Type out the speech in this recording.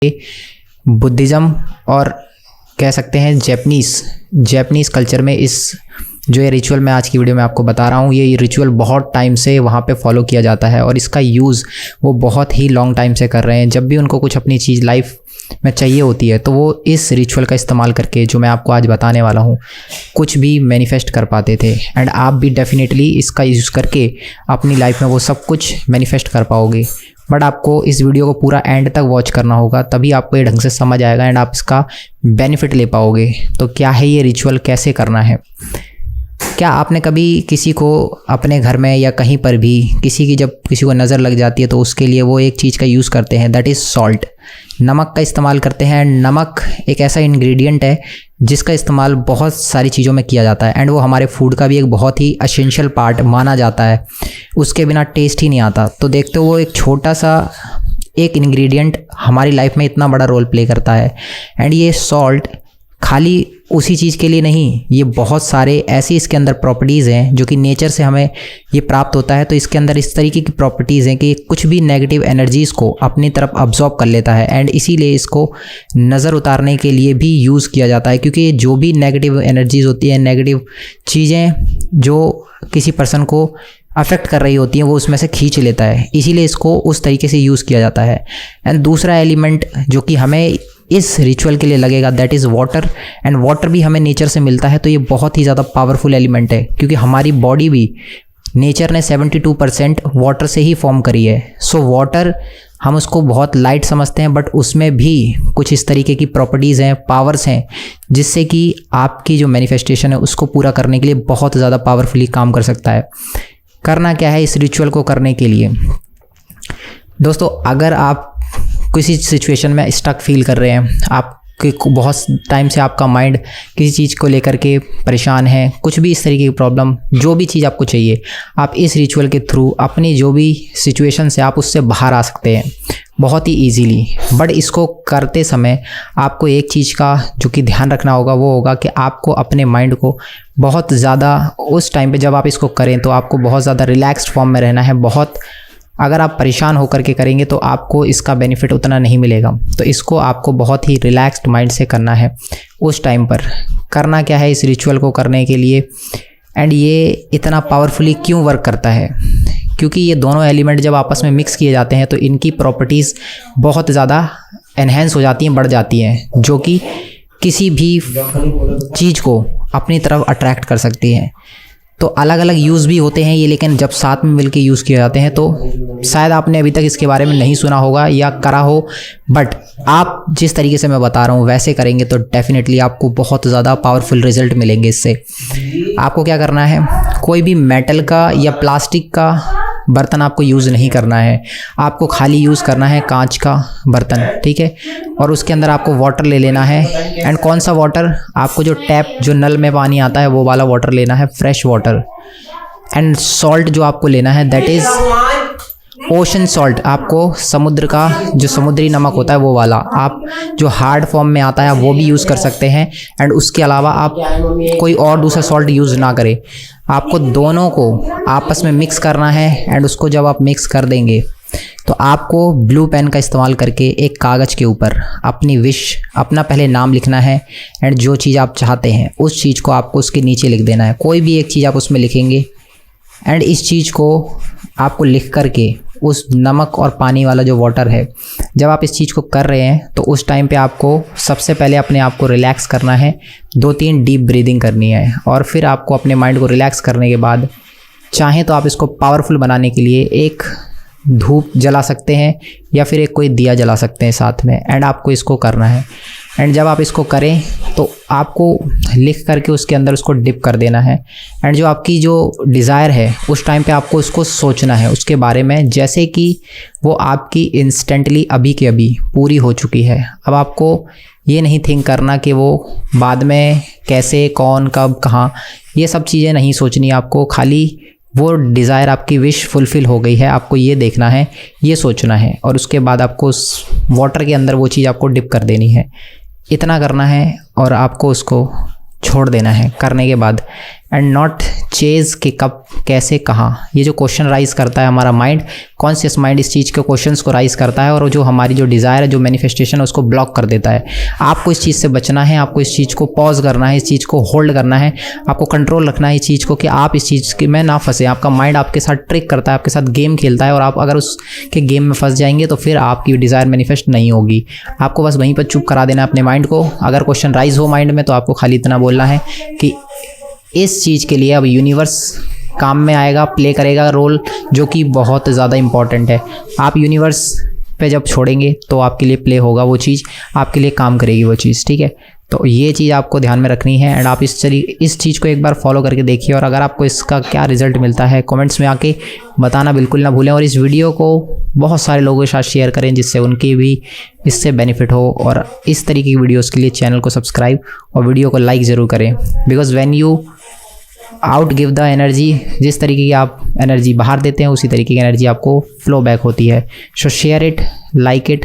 Buddhism और कह सकते हैं जैपनीज़ कल्चर में इस जो ये रिचुअल मैं आज की वीडियो में आपको बता रहा हूँ, ये रिचुअल बहुत टाइम से वहाँ पे फॉलो किया जाता है और इसका यूज़ वो बहुत ही लॉन्ग टाइम से कर रहे हैं। जब भी उनको कुछ अपनी चीज़ लाइफ में चाहिए होती है तो वो इस रिचुअल का इस्तेमाल करके, जो मैं आपको आज बताने वाला हूँ, कुछ भी मैनिफेस्ट कर पाते थे। एंड आप भी डेफिनेटली इसका यूज़ करके अपनी लाइफ में वो सब कुछ मैनिफेस्ट कर पाओगे। बट आपको इस वीडियो को पूरा एंड तक वॉच करना होगा, तभी आपको ये ढंग से समझ आएगा एंड आप इसका बेनिफिट ले पाओगे। तो क्या है ये रिचुअल, कैसे करना है? क्या आपने कभी किसी को अपने घर में या कहीं पर भी जब किसी को नज़र लग जाती है तो उसके लिए वो एक चीज़ का यूज़ करते हैं, दैट इज़ सॉल्ट, नमक का इस्तेमाल करते हैं। नमक एक ऐसा इंग्रेडिएंट है जिसका इस्तेमाल बहुत सारी चीज़ों में किया जाता है एंड वो हमारे फूड का भी एक बहुत ही एसेंशियल पार्ट माना जाता है। उसके बिना टेस्ट ही नहीं आता। तो देखते हो वो एक छोटा सा एक इंग्रेडिएंट हमारी लाइफ में इतना बड़ा रोल प्ले करता है। एंड ये सॉल्ट खाली उसी चीज़ के लिए नहीं, ये बहुत सारे ऐसी इसके अंदर प्रॉपर्टीज़ हैं जो कि नेचर से हमें ये प्राप्त होता है। तो इसके अंदर इस तरीके की प्रॉपर्टीज़ हैं कि कुछ भी नेगेटिव एनर्जीज़ को अपनी तरफ अब्जॉर्ब कर लेता है एंड इसीलिए इसको नज़र उतारने के लिए भी यूज़ किया जाता है, क्योंकि जो भी नेगेटिव एनर्जीज़ होती हैं, नेगेटिव चीज़ें जो किसी पर्सन को अफेक्ट कर रही होती हैं, वो उसमें से खींच लेता है। इसीलिए इसको उस तरीके से यूज़ किया जाता है। एंड दूसरा एलिमेंट जो कि हमें इस रिचुअल के लिए लगेगा, that is water. And water भी हमें नेचर से मिलता है, तो ये बहुत ही ज़्यादा पावरफुल एलिमेंट है, क्योंकि हमारी बॉडी भी नेचर ने 72% वाटर से ही फॉर्म करी है। सो वाटर हम उसको बहुत लाइट समझते हैं, बट उसमें भी कुछ इस तरीके की प्रॉपर्टीज़ हैं, पावर्स हैं, जिससे कि आपकी जो मैनिफेस्टेशन है उसको पूरा करने के लिए बहुत ज़्यादा पावरफुली काम कर सकता है। करना क्या है इस रिचुअल को करने के लिए? दोस्तों, अगर आप किसी सिचुएशन में स्टक फील कर रहे हैं, आपके बहुत टाइम से आपका माइंड किसी चीज़ को लेकर के परेशान है, कुछ भी इस तरीके की प्रॉब्लम, जो भी चीज़ आपको चाहिए, आप इस रिचुअल के थ्रू अपनी जो भी सिचुएशन से आप उससे बाहर आ सकते हैं बहुत ही ईजीली। बट इसको करते समय आपको एक चीज़ का जो कि ध्यान रखना होगा, वो होगा कि आपको अपने माइंड को बहुत ज़्यादा उस टाइम पे जब आप इसको करें तो आपको बहुत ज़्यादा रिलैक्स्ड फॉर्म में रहना है। अगर आप परेशान होकर के करेंगे तो आपको इसका बेनिफिट उतना नहीं मिलेगा। तो इसको आपको बहुत ही रिलैक्स्ड माइंड से करना है उस टाइम पर। करना क्या है इस रिचुअल को करने के लिए, एंड ये इतना पावरफुली क्यों वर्क करता है? क्योंकि ये दोनों एलिमेंट जब आपस में मिक्स किए जाते हैं तो इनकी प्रॉपर्टीज़ बहुत ज़्यादा एनहेंस हो जाती हैं, बढ़ जाती हैं, जो कि किसी भी चीज़ को अपनी तरफ अट्रैक्ट कर सकती हैं। तो अलग अलग यूज़ भी होते हैं ये, लेकिन जब साथ में मिलके यूज़ किए जाते हैं तो शायद आपने अभी तक इसके बारे में नहीं सुना होगा या करा हो, बट आप जिस तरीके से मैं बता रहा हूँ वैसे करेंगे तो डेफिनेटली आपको बहुत ज़्यादा पावरफुल रिजल्ट मिलेंगे इससे। आपको क्या करना है, कोई भी मेटल का या प्लास्टिक का बर्तन आपको यूज़ नहीं करना है, आपको खाली यूज़ करना है कांच का बर्तन, ठीक है। और उसके अंदर आपको वाटर ले लेना है। एंड कौन सा वाटर? आपको जो टैप, जो नल में पानी आता है वो वाला वाटर लेना है, फ्रेश वाटर। एंड सॉल्ट जो आपको लेना है, दैट इज़ ओशन सॉल्ट। आपको समुद्र का जो समुद्री नमक होता है वो वाला, आप जो हार्ड फॉर्म में आता है वो भी यूज़ कर सकते हैं। एंड उसके अलावा आप कोई और दूसरा सॉल्ट यूज़ ना करें। आपको दोनों को आपस में मिक्स करना है। एंड उसको जब आप मिक्स कर देंगे तो आपको ब्लू पेन का इस्तेमाल करके एक कागज़ के ऊपर अपनी विश, अपना पहले नाम लिखना है एंड जो चीज़ आप चाहते हैं उस चीज़ को आपको उसके नीचे लिख देना है। कोई भी एक चीज़ आप उसमें लिखेंगे एंड इस चीज़ को आपको लिख करके उस नमक और पानी वाला जो वाटर है, जब आप इस चीज़ को कर रहे हैं तो उस टाइम पे आपको सबसे पहले अपने आप को रिलैक्स करना है, 2-3 डीप ब्रीदिंग करनी है। और फिर आपको अपने माइंड को रिलैक्स करने के बाद चाहें तो आप इसको पावरफुल बनाने के लिए एक धूप जला सकते हैं या फिर एक कोई दिया जला सकते हैं साथ में। एंड आपको इसको करना है। एंड जब आप इसको करें तो आपको लिख करके उसके अंदर उसको डिप कर देना है। एंड जो आपकी जो डिज़ायर है उस टाइम पे आपको उसको सोचना है उसके बारे में, जैसे कि वो आपकी इंस्टेंटली अभी के अभी पूरी हो चुकी है। अब आपको ये नहीं थिंक करना कि वो बाद में कैसे, कौन, कब, कहाँ, ये सब चीज़ें नहीं सोचनी। आपको खाली वो डिज़ायर, आपकी विश फुलफ़िल हो गई है, आपको ये देखना है, ये सोचना है। और उसके बाद आपको उस वाटर के अंदर वो चीज़ आपको डिप कर देनी है। इतना करना है और आपको उसको छोड़ देना है करने के बाद। एंड नॉट चेज के कब, कैसे, कहाँ। ये जो क्वेश्चन राइज करता है हमारा माइंड, कॉन्शियस माइंड इस चीज़ के क्वेश्चंस को राइज करता है और जो हमारी जो डिज़ायर है, जो मैनिफेस्टेशन है, उसको ब्लॉक कर देता है। आपको इस चीज़ से बचना है, आपको इस चीज़ को पॉज करना है, इस चीज़ को होल्ड करना है, आपको कंट्रोल रखना है इस चीज़ को कि आप इस चीज़ के में ना फंसे। आपका माइंड आपके साथ ट्रिक करता है, आपके साथ गेम खेलता है और आप अगर उसके गेम में फंस जाएंगे तो फिर आपकी डिज़ायर मैनिफेस्ट नहीं होगी। आपको बस वहीं पर चुप करा देना है अपने माइंड को। अगर क्वेश्चन राइज हो माइंड में तो आपको खाली इतना बोलना है कि इस चीज़ के लिए अब यूनिवर्स काम में आएगा, प्ले करेगा रोल, जो कि बहुत ज़्यादा इम्पॉर्टेंट है। आप यूनिवर्स पे जब छोड़ेंगे तो आपके लिए प्ले होगा वो चीज़, आपके लिए काम करेगी वो चीज़, ठीक है। तो ये चीज़ आपको ध्यान में रखनी है एंड आप इस चीज़ को एक बार फॉलो करके देखिए और अगर आपको इसका क्या रिजल्ट मिलता है कमेंट्स में आके बताना बिल्कुल ना भूलें। और इस वीडियो को बहुत सारे लोगों के साथ शेयर करें जिससे उनकी भी इससे बेनिफिट हो। और इस तरीके की वीडियोस के लिए चैनल को सब्सक्राइब और वीडियो को लाइक ज़रूर करें, because when you out give the energy, जिस तरीके की आप एनर्जी बाहर देते हैं उसी तरीके की एनर्जी आपको फ्लो बैक होती है। सो शेयर इट, लाइक इट